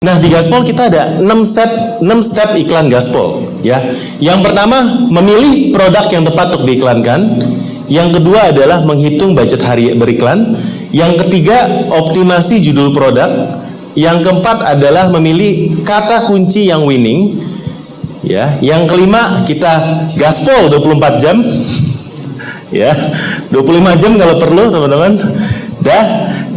Nah, di Gaspol kita ada 6 step iklan Gaspol, ya. Yang pertama, memilih produk yang tepat untuk diiklankan. Yang kedua adalah menghitung budget hari beriklan. Yang ketiga, optimasi judul produk. Yang keempat adalah memilih kata kunci yang winning. Ya, yang kelima kita Gaspol 24 jam. Ya, 25 jam kalau perlu, teman-teman.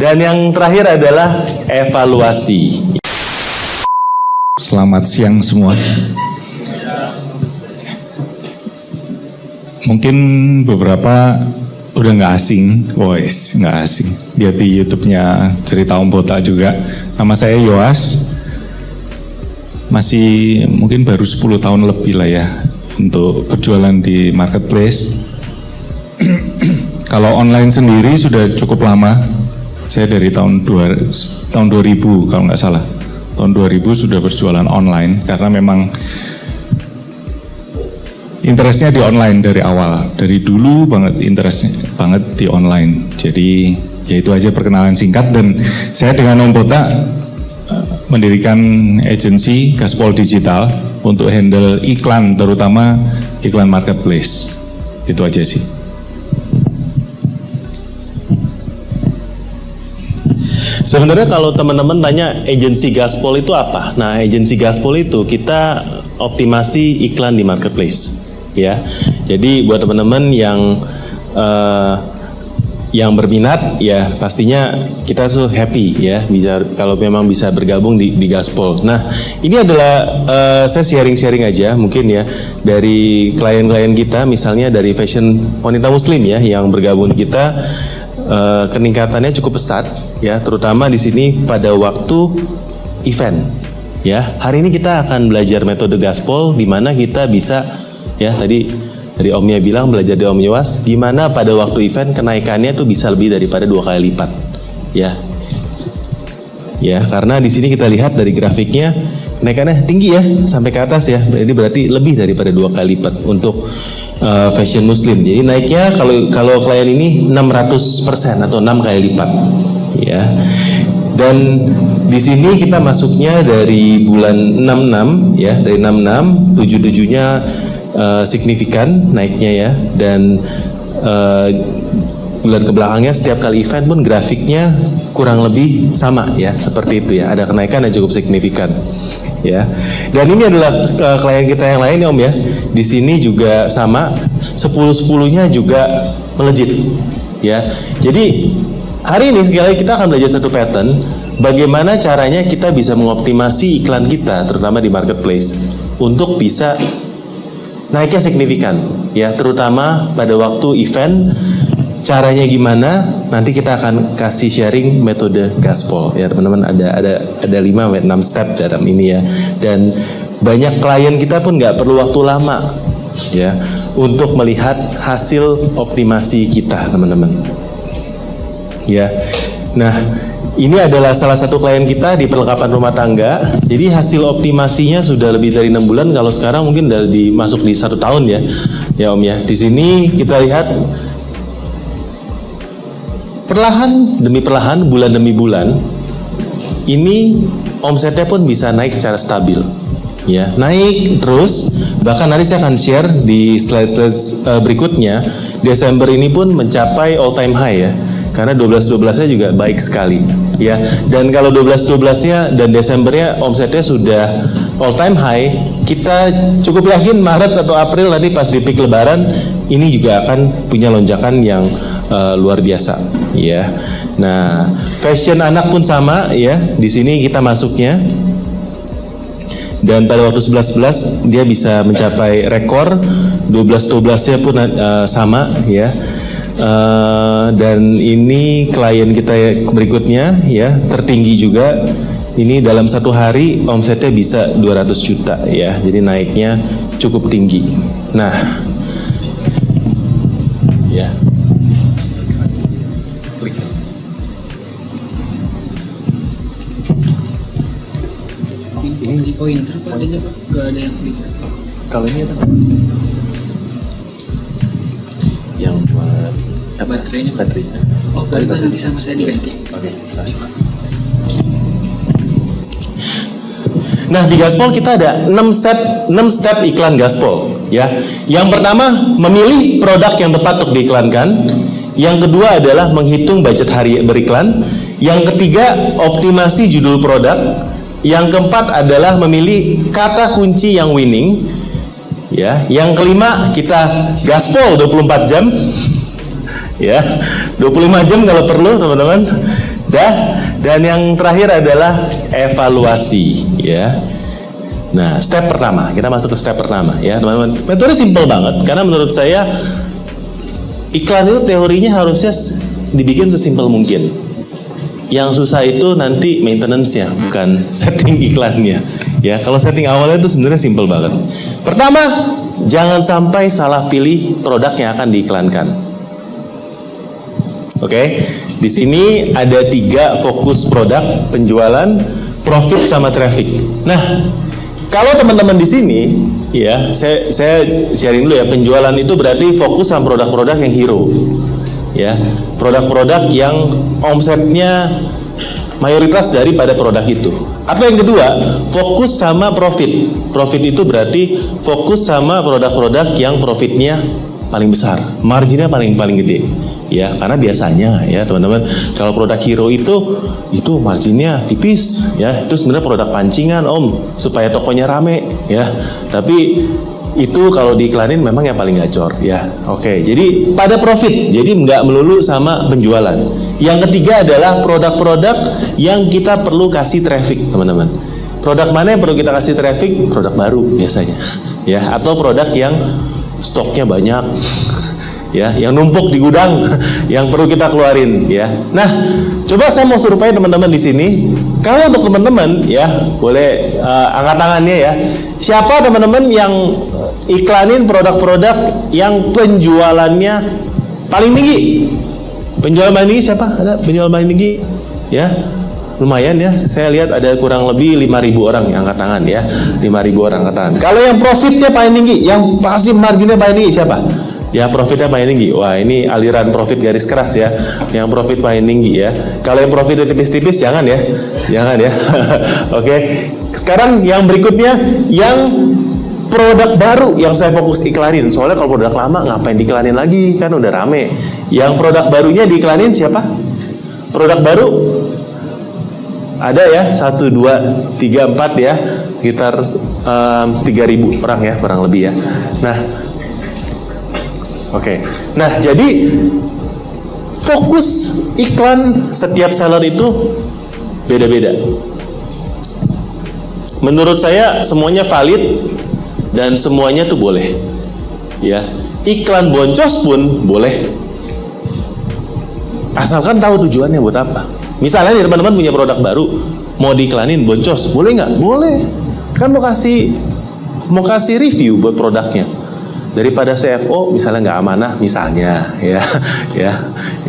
Dan yang terakhir adalah evaluasi. Selamat siang semua. Mungkin beberapa udah nggak asing, nggak asing. Lihat di YouTube-nya Cerita Om Botak juga. Nama saya Yoas. Masih mungkin baru 10 tahun lebih lah ya untuk berjualan di marketplace. Kalau online sendiri sudah cukup lama. Saya dari tahun 2000 kalau nggak salah. Tahun 2000 sudah berjualan online karena memang interestnya di online dari awal, dari dulu banget interestnya banget di online. Jadi ya itu aja perkenalan singkat. Dan saya dengan Om Botak mendirikan agensi Gaspol Digital untuk handle iklan, terutama iklan marketplace. Itu aja sih. Sebenarnya kalau teman-teman tanya agensi Gaspol itu apa? Nah, agensi Gaspol itu kita optimasi iklan di marketplace, ya. Jadi buat teman-teman yang berminat, ya pastinya kita tuh happy ya bisa kalau memang bisa bergabung di Gaspol. Nah, ini adalah saya sharing aja mungkin ya dari klien-klien kita, misalnya dari fashion wanita muslim ya yang bergabung di kita. Peningkatannya cukup pesat ya, terutama di sini pada waktu event ya. Hari ini kita akan belajar metode Gaspol di mana kita bisa ya tadi Omnya bilang belajar dari Om Yowas gimana pada waktu event kenaikannya tuh bisa lebih daripada 2 kali lipat ya. Ya, karena di sini kita lihat dari grafiknya kenaikannya tinggi ya sampai ke atas ya. Jadi berarti lebih daripada 2 kali lipat untuk fashion muslim. Jadi naiknya kalau klien ini 600% atau 6 kali lipat ya. Dan di sini kita masuknya dari bulan 66 ya, dari 66 77-nya signifikan naiknya ya. Dan bulan kebelakangnya setiap kali event pun grafiknya kurang lebih sama ya, seperti itu ya. Ada kenaikan yang cukup signifikan. Ya, dan ini adalah klien kita yang lain ya Om ya. Di sini juga sama, 10-10-nya juga melejit. Ya, jadi hari ini sekali lagi kita akan belajar satu pattern, bagaimana caranya kita bisa mengoptimasi iklan kita, terutama di marketplace, untuk bisa naiknya signifikan. Ya, terutama pada waktu event. Caranya gimana? Nanti kita akan kasih sharing metode Gaspol ya teman-teman. Ada 5-6 step dalam ini ya. Dan banyak klien kita pun nggak perlu waktu lama ya untuk melihat hasil optimasi kita teman-teman. Ya. Nah, ini adalah salah satu klien kita di perlengkapan rumah tangga. Jadi hasil optimasinya sudah lebih dari 6 bulan. Kalau sekarang mungkin udah masuk di 1 tahun ya. Ya Om ya. Di sini kita lihat perlahan demi perlahan, bulan demi bulan, ini omsetnya pun bisa naik secara stabil, ya naik terus. Bahkan nanti saya akan share di slide berikutnya. Desember ini pun mencapai all time high ya, karena 12-12-nya juga baik sekali, ya. Dan kalau 12-12-nya dan Desembernya omsetnya sudah all time high, kita cukup yakin Maret atau April nanti pas di peak Lebaran ini juga akan punya lonjakan yang luar biasa ya. Nah, fashion anak pun sama ya. Di sini kita masuknya. Dan pada waktu 11-11 dia bisa mencapai rekor, 12-12-nya pun sama ya. Dan ini klien kita berikutnya ya, tertinggi juga. Ini dalam 1 hari omsetnya bisa 200 juta ya. Jadi naiknya cukup tinggi. Nah, ya. Di pointer Pak adanya Pak? Gak ada yang klik. Kalau ini apa? Yang buat baterainya. Oh, boleh Pak, nanti sama saya diganti. Oke, kasih. Nah, di Gaspol kita ada 6 step iklan Gaspol, ya. Yang pertama, memilih produk yang tepat untuk diiklankan. Yang kedua adalah menghitung budget hari beriklan. Yang ketiga, optimasi judul produk. Yang keempat adalah memilih kata kunci yang winning. Ya, yang kelima kita Gaspol 24 jam. Ya, 25 jam kalau perlu, teman-teman. Dan yang terakhir adalah evaluasi, ya. Nah, step pertama, kita masuk ke step pertama, ya, teman-teman. Metode simple banget, karena menurut saya iklan itu teorinya harusnya dibikin sesimpel mungkin. Yang susah itu nanti maintenance-nya, bukan setting iklannya. Ya, kalau setting awalnya itu sebenarnya simple banget. Pertama, jangan sampai salah pilih produk yang akan diiklankan. Oke, di sini ada 3 fokus produk: penjualan, profit, sama traffic. Nah, kalau teman-teman di sini, ya, saya sharing dulu ya. Penjualan itu berarti fokus sama produk-produk yang hero, ya, produk-produk yang omsetnya mayoritas daripada produk itu. Apa yang kedua? Fokus sama profit. Profit itu berarti fokus sama produk-produk yang profitnya paling besar, marginnya paling gede. Ya, karena biasanya ya teman-teman, kalau produk hero itu marginnya tipis, ya, itu sebenarnya produk pancingan supaya tokonya rame, ya. Tapi itu kalau diiklanin memang yang paling gacor, ya. Oke, jadi pada profit, jadi nggak melulu sama penjualan. Yang ketiga adalah produk-produk yang kita perlu kasih traffic, teman-teman. Produk mana yang perlu kita kasih traffic? Produk baru biasanya, ya, atau produk yang stoknya banyak. Ya, yang numpuk di gudang, yang perlu kita keluarin, ya. Nah, coba saya mau survei teman-teman di sini. Kalau untuk teman-teman, ya, boleh angkat tangannya, ya. Siapa teman-teman yang iklanin produk-produk yang penjualannya paling tinggi? Penjualan paling tinggi siapa? Ada penjualan paling tinggi? Ya, lumayan ya. Saya lihat ada kurang lebih 5.000 orang yang angkat tangan, ya. 5.000 orang angkat tangan. Kalau yang profitnya paling tinggi, yang pasti marginnya paling tinggi siapa? Ya, profitnya paling tinggi. Wah, ini aliran profit garis keras, ya. Yang profit paling tinggi, ya. Kalau yang profitnya tipis-tipis jangan, ya. Jangan, ya. Oke. Sekarang yang berikutnya, yang produk baru yang saya fokus iklanin. Soalnya kalau produk lama ngapain diiklanin lagi, kan udah rame. Yang produk barunya diiklanin siapa? Produk baru ada ya, 1, 2, 3, 4 ya. Sekitar 3.000 orang ya, kurang lebih ya. Nah, oke. Nah, jadi fokus iklan setiap seller itu beda-beda. Menurut saya semuanya valid dan semuanya tuh boleh. Ya. Iklan boncos pun boleh. Asalkan tahu tujuannya buat apa. Misalnya nih, teman-teman punya produk baru, mau diiklanin boncos, boleh nggak? Boleh. Kan mau kasih review buat produknya. Daripada CFO misalnya nggak amanah, misalnya,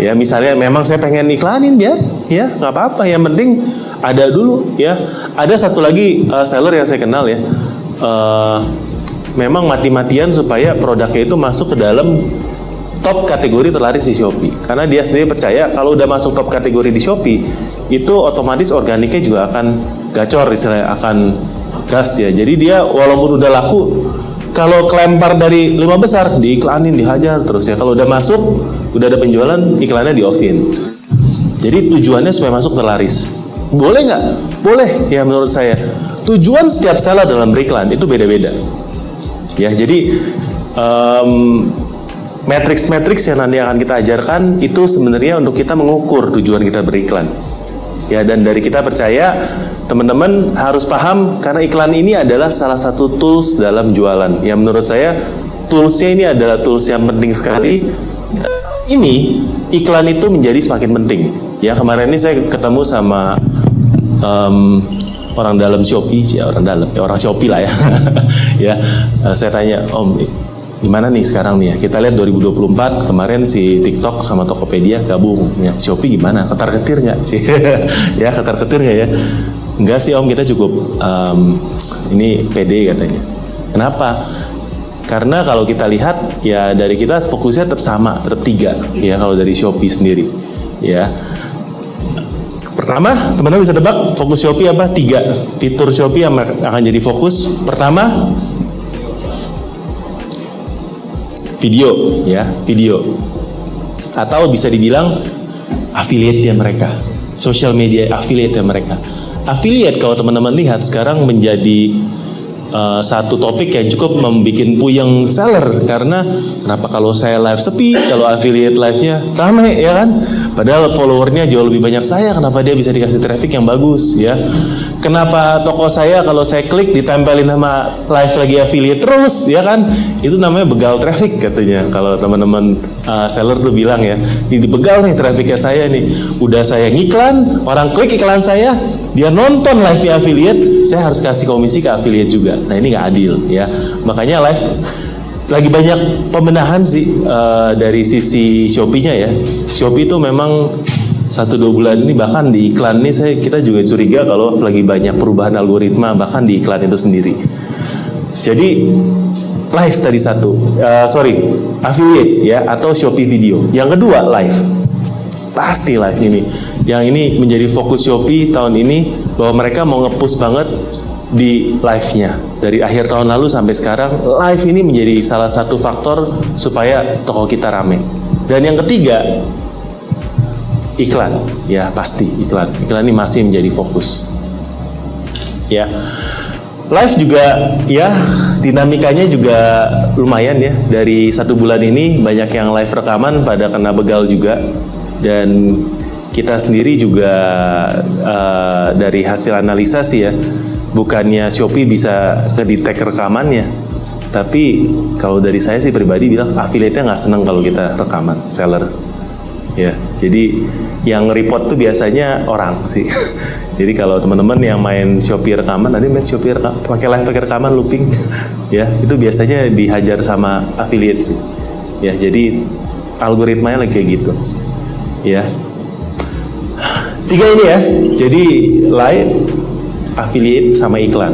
ya misalnya memang saya pengen iklanin, ya nggak apa-apa, yang penting ada dulu, ya. Ada satu lagi seller yang saya kenal, ya, memang mati-matian supaya produknya itu masuk ke dalam top kategori terlaris di Shopee, karena dia sendiri percaya kalau udah masuk top kategori di Shopee itu otomatis organiknya juga akan gacor, istilahnya akan gas, ya. Jadi dia walaupun udah laku, kalau kelempar dari 5 besar, diiklanin, dihajar terus, ya. Kalau udah masuk, udah ada penjualan, iklannya di-off-in. Jadi tujuannya supaya masuk terlaris. Boleh nggak? Boleh, ya, menurut saya. Tujuan setiap seller dalam beriklan itu beda-beda. Ya, jadi matriks-matriks yang nanti akan kita ajarkan itu sebenarnya untuk kita mengukur tujuan kita beriklan. Ya, dan dari kita percaya teman-teman harus paham, karena iklan ini adalah salah satu tools dalam jualan. Yang menurut saya toolsnya ini adalah tools yang penting sekali. Ini iklan itu menjadi semakin penting. Ya, kemarin ini saya ketemu sama orang dalam Shopee, ya, orang Shopee lah, ya. Ya, saya tanya, Om, gimana nih sekarang nih, ya? Kita lihat 2024 kemarin si TikTok sama Tokopedia gabung, ya. Shopee gimana? Ketar-ketir nggak sih? Ya, ketar-ketir nggak ya? Enggak sih Om, kita cukup ini pede katanya. Kenapa? Karena kalau kita lihat, ya, dari kita fokusnya tetap sama, tetap 3, ya, kalau dari Shopee sendiri, ya. Pertama, teman-teman bisa tebak fokus Shopee apa? 3 fitur Shopee yang akan jadi fokus. Pertama, video, ya, video. Atau bisa dibilang affiliate-nya mereka, social media affiliate-nya mereka. Affiliate kalau teman-teman lihat sekarang menjadi satu topik yang cukup membuat puyeng seller, karena kenapa kalau saya live sepi, kalau affiliate live-nya rame, ya kan? Padahal followernya jauh lebih banyak saya, kenapa dia bisa dikasih traffic yang bagus, ya? Kenapa toko saya kalau saya klik ditempelin sama live lagi affiliate terus, ya kan? Itu namanya begal traffic katanya. Kalau teman-teman seller tuh bilang ya, ini dibegal nih trafficnya saya nih. Udah saya ngiklan, orang klik iklan saya, dia nonton live affiliate, saya harus kasih komisi ke affiliate juga. Nah ini nggak adil, ya. Makanya live lagi banyak pembenahan sih dari sisi Shopee-nya ya. Shopee itu memang 1-2 bulan ini bahkan di iklan ini kita juga curiga kalau lagi banyak perubahan algoritma bahkan di iklan itu sendiri. Jadi live tadi affiliate ya, atau Shopee video. Yang kedua live, pasti live ini. Yang ini menjadi fokus Shopee tahun ini, bahwa mereka mau nge-push banget di live-nya. Dari akhir tahun lalu sampai sekarang, live ini menjadi salah satu faktor supaya toko kita rame. Dan yang ketiga, iklan. Ya pasti iklan. Iklan ini masih menjadi fokus. Ya, live juga ya dinamikanya juga lumayan ya. Dari 1 bulan ini banyak yang live rekaman pada kena begal juga. Dan kita sendiri juga dari hasil analisa sih ya, bukannya Shopee bisa ngedetek rekamannya, tapi kalau dari saya sih pribadi bilang affiliate-nya nggak seneng kalau kita rekaman, seller. Ya, jadi yang report tuh biasanya orang sih. Jadi kalau teman-teman yang main Shopee rekaman, nanti main Shopee pakai live pakai rekaman looping, ya itu biasanya dihajar sama affiliate sih. Ya, jadi algoritmanya lagi kayak gitu. Ya, 3 ini ya. Jadi live, affiliate, sama iklan.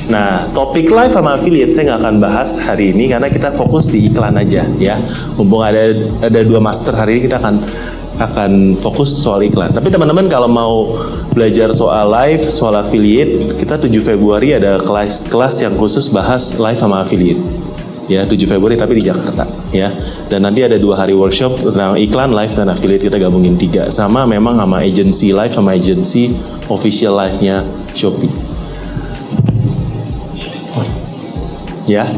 Nah, topik live sama affiliate saya nggak akan bahas hari ini karena kita fokus di iklan aja ya. Mumpung ada 2 master hari ini, kita akan fokus soal iklan. Tapi teman-teman kalau mau belajar soal live, soal affiliate, kita 7 Februari ada kelas yang khusus bahas live sama affiliate. Ya, 7 Februari tapi di Jakarta ya. Dan nanti ada 2 hari workshop tentang iklan, live, dan affiliate, kita gabungin 3. Sama memang sama agency live sama agency official live-nya Shopee. Ya.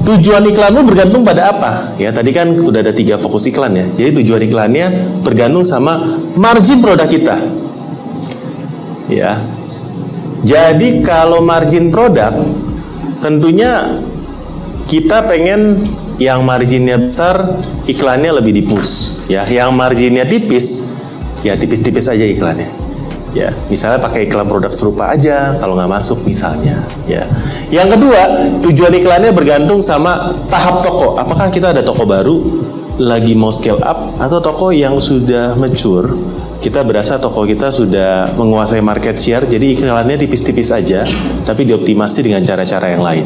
Tujuan iklanmu bergantung pada apa? Ya, tadi kan udah ada 3 fokus iklan ya. Jadi tujuan iklannya bergantung sama margin produk kita. Ya. Jadi kalau margin produk, tentunya kita pengen yang marginnya besar, iklannya lebih di-push. Ya, yang marginnya tipis, ya tipis-tipis aja iklannya. Ya, misalnya pakai iklan produk serupa aja kalau nggak masuk misalnya. Ya. Yang kedua, tujuan iklannya bergantung sama tahap toko. Apakah kita ada toko baru, lagi mau scale up, atau toko yang sudah mature, kita berasa toko kita sudah menguasai market share, jadi iklannya tipis-tipis aja, tapi dioptimasi dengan cara-cara yang lain.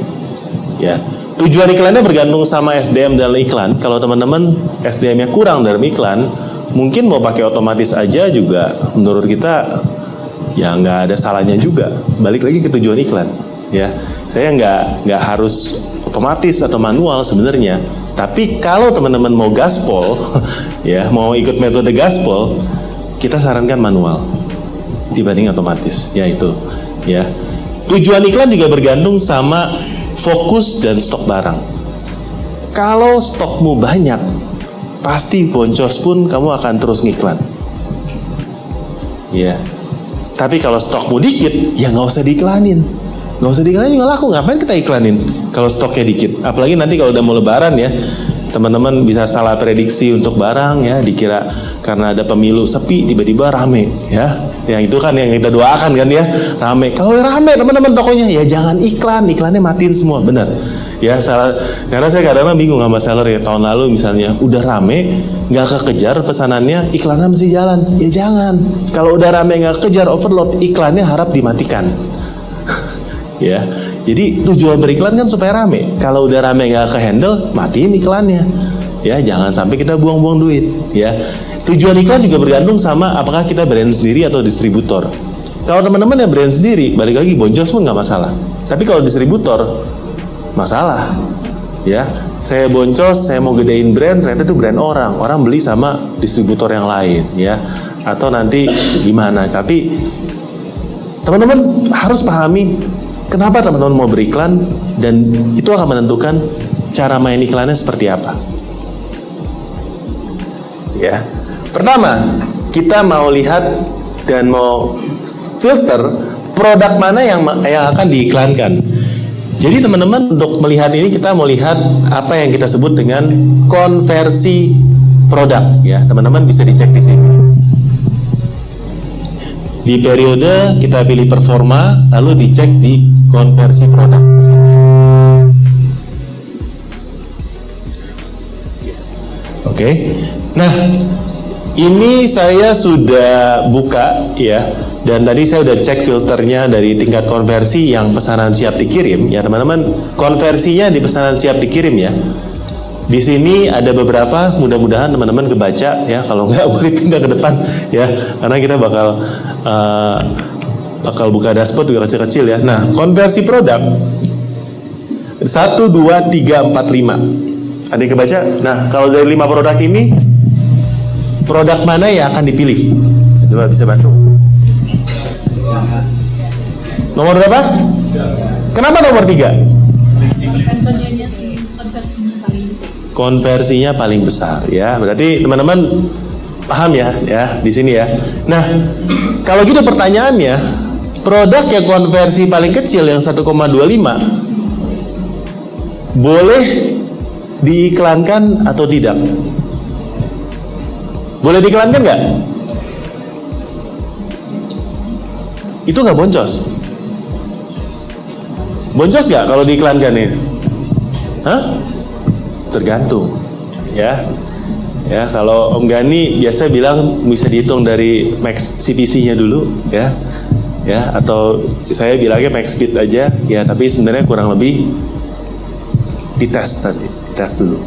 Ya. Tujuan iklannya bergantung sama SDM dalam iklan. Kalau teman-teman SDM-nya kurang dalam iklan, mungkin mau pakai otomatis aja juga menurut kita ya nggak ada salahnya juga. Balik lagi ke tujuan iklan. Ya, saya nggak harus otomatis atau manual sebenarnya. Tapi kalau teman-teman mau gaspol, ya mau ikut metode gaspol, kita sarankan manual dibanding otomatis. Ya itu. Ya. Tujuan iklan juga bergantung sama fokus dan stok barang. Kalau stokmu banyak, pasti boncos pun kamu akan terus ngiklan. Ya. Tapi kalau stokmu dikit, ya nggak usah diiklanin. Nggak usah diiklanin, nggak laku. Ngapain kita iklanin kalau stoknya dikit? Apalagi nanti kalau udah mau lebaran ya, teman-teman bisa salah prediksi untuk barang ya, dikira karena ada pemilu sepi tiba-tiba rame ya. Yang itu kan yang kita doakan kan ya, rame. Kalau rame teman-teman tokonya ya jangan iklannya matiin semua, benar. Ya salah, karena saya kadang-kadang bingung sama seller ya, tahun lalu misalnya udah rame nggak kekejar pesanannya, iklannya masih jalan. Ya jangan. Kalau udah rame nggak kejar overload, iklannya harap dimatikan. Ya. Jadi tujuan beriklan kan supaya rame. Kalau udah rame nggak ke handle, matiin iklannya. Ya, jangan sampai kita buang-buang duit. Ya, tujuan iklan juga bergantung sama apakah kita brand sendiri atau distributor. Kalau teman-teman yang brand sendiri, balik lagi boncos pun nggak masalah. Tapi kalau distributor, masalah. Ya, saya boncos, saya mau gedein brand, ternyata itu brand orang beli sama distributor yang lain, ya. Atau nanti gimana? Tapi teman-teman harus pahami kenapa teman-teman mau beriklan, dan itu akan menentukan cara main iklannya seperti apa. Ya, pertama kita mau lihat dan mau filter produk mana yang akan diiklankan. Jadi teman-teman untuk melihat ini kita mau lihat apa yang kita sebut dengan konversi produk. Ya, teman-teman bisa dicek di sini. Di periode kita pilih performa, lalu dicek di konversi produk. Oke. Nah, ini saya sudah buka ya, dan tadi saya sudah cek filternya dari tingkat konversi yang pesanan siap dikirim ya, teman-teman. Konversinya di pesanan siap dikirim ya. Di sini ada beberapa, mudah-mudahan teman-teman kebaca ya, kalau nggak boleh pindah ke depan ya, karena kita bakal buka dashboard juga kecil-kecil ya. Nah, konversi produk 1, 2, 3, 4, 5. Ada yang kebaca? Nah, kalau dari 5 produk ini, produk mana yang akan dipilih? Coba bisa bantu. Nomor berapa? Kenapa nomor 3? Konversinya paling besar ya. Berarti teman-teman paham ya di sini ya. Nah, kalau gitu pertanyaannya, produk yang konversi paling kecil yang 1,25 boleh diiklankan atau tidak? Boleh diiklankan nggak? Itu nggak boncos? Boncos nggak kalau diiklankan ini? Hah? Tergantung ya. Ya, kalau Om Gani biasa bilang bisa dihitung dari max CPC-nya dulu ya. Ya, atau saya bilangnya max speed aja ya, tapi sebenarnya kurang lebih dites nanti, dites dulu.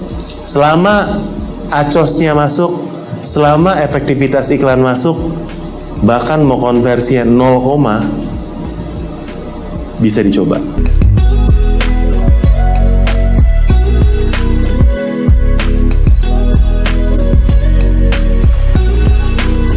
Selama acosnya masuk, selama efektivitas iklan masuk, bahkan mau konversinya 0, bisa dicoba.